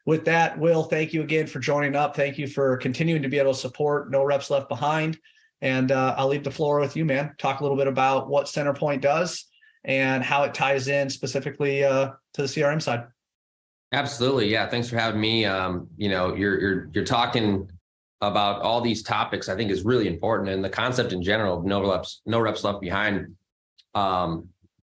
With that, Will, thank you again for joining up. Thank you for continuing to be able to support No Reps Left Behind. And I'll leave the floor with you, man. Talk a little bit about what Centerpoint does and how it ties in specifically to the CRM side. Absolutely. Yeah. Thanks for having me. You're talking about all these topics, I think is really important. And the concept in general of no reps left behind.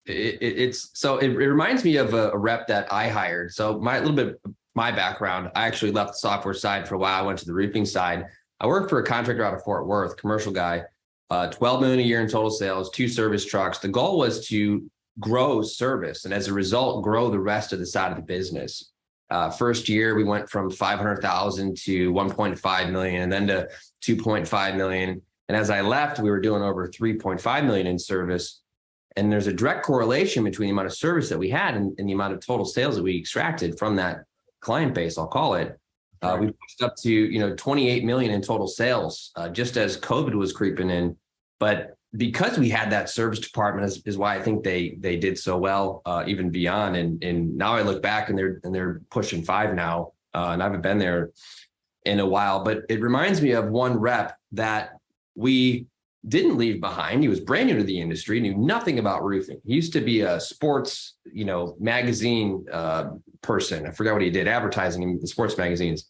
It reminds me of a rep that I hired. So my background, I actually left the software side for a while. I went to the roofing side. I worked for a contractor out of Fort Worth, commercial guy, 12 million a year in total sales, 2 service trucks. The goal was to grow service and as a result, grow the rest of the side of the business. First year, we went from 500,000 to 1.5 million and then to 2.5 million. And as I left, we were doing over 3.5 million in service. And there's a direct correlation between the amount of service that we had and the amount of total sales that we extracted from that client base, I'll call it. We pushed up to 28 million in total sales just as COVID was creeping in. But because we had that service department is why I think they did so well, even beyond. And now I look back and they're pushing 5 now, and I haven't been there in a while. But it reminds me of one rep that we didn't leave behind. He was brand new to the industry, knew nothing about roofing. He used to be a sports, magazine person. I forgot what he did, advertising in the sports magazines.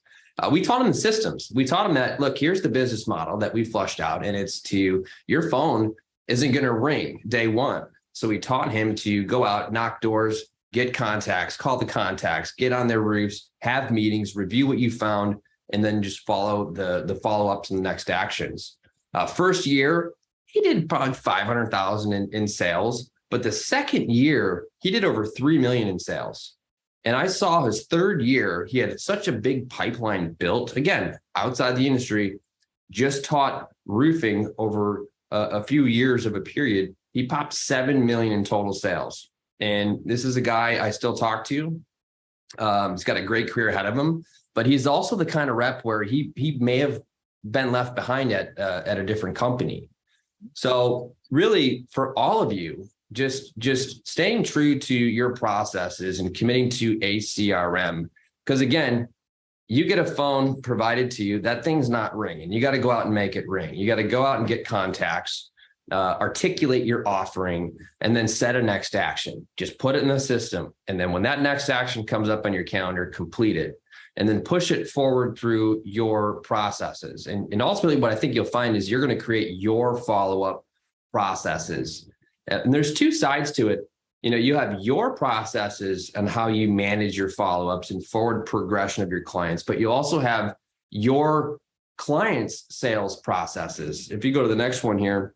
We taught him the systems. We taught him that, look, here's the business model that we flushed out, and it's your phone isn't going to ring day one. So we taught him to go out, knock doors, get contacts, call the contacts, get on their roofs, have meetings, review what you found, and then just follow the follow-ups and the next actions. First year, he did probably 500,000 in sales, but the second year, he did over 3 million in sales. And I saw his third year, he had such a big pipeline built. Again, outside the industry, just taught roofing over a few years of a period. He popped 7 million in total sales. And this is a guy I still talk to. He's got a great career ahead of him, but he's also the kind of rep where he may have been left behind at a different company. So really, for all of you, just staying true to your processes and committing to a CRM. Because again, you get a phone provided to you, that thing's not ringing. You got to go out and make it ring. You got to go out and get contacts, articulate your offering, and then set a next action. Just put it in the system. And then when that next action comes up on your calendar, complete it. And then push it forward through your processes. And ultimately, what I think you'll find is you're going to create your follow-up processes. And there's 2 sides to it. You have your processes and how you manage your follow-ups and forward progression of your clients, but you also have your clients' sales processes. If you go to the next one here,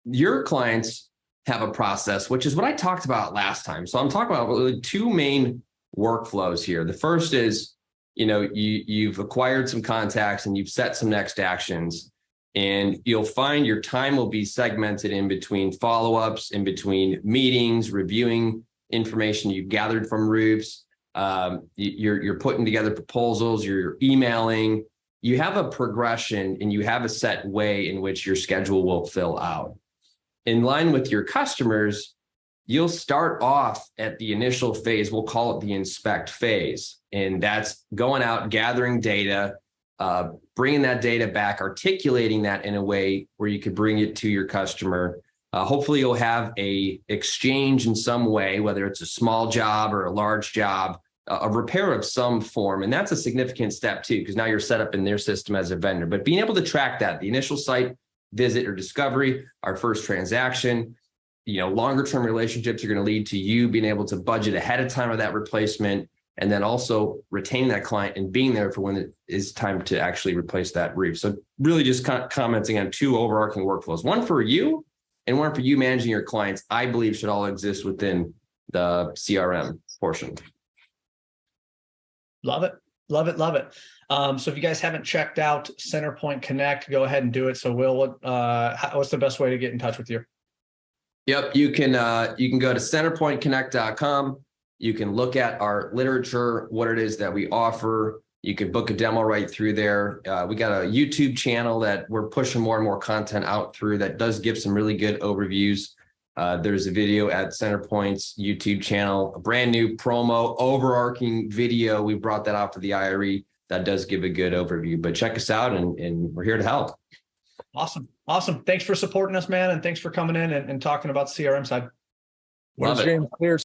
your clients have a process, which is what I talked about last time. So I'm talking about really 2 main workflows here. The first is, you've acquired some contacts and you've set some next actions. And you'll find your time will be segmented in between follow-ups, in between meetings, reviewing information you've gathered from roofs. You're putting together proposals, you're emailing. You have a progression and you have a set way in which your schedule will fill out. In line with your customers, you'll start off at the initial phase. We'll call it the inspect phase. And that's going out, gathering data, bringing that data back, articulating that in a way where you could bring it to your customer. Hopefully you'll have a exchange in some way, whether it's a small job or a large job, a repair of some form. And that's a significant step too, because now you're set up in their system as a vendor. But being able to track that, the initial site visit or discovery, our first transaction, longer term relationships are going to lead to you being able to budget ahead of time of that replacement. And then also retaining that client and being there for when it is time to actually replace that roof. So really just commenting on 2 overarching workflows, one for you and one for you managing your clients, I believe should all exist within the CRM portion. Love it. Love it. Love it. So if you guys haven't checked out Centerpoint Connect, go ahead and do it. So Will, what's the best way to get in touch with you? Yep. You can go to centerpointconnect.com. You can look at our literature, what it is that we offer. You can book a demo right through there. We got a YouTube channel that we're pushing more and more content out through that does give some really good overviews. There's a video at Centerpoint's YouTube channel, a brand new promo, overarching video. We brought that out for the IRE. That does give a good overview, but check us out and we're here to help. Awesome. Awesome. Thanks for supporting us, man. And thanks for coming in and talking about the CRM side. Love it. James clear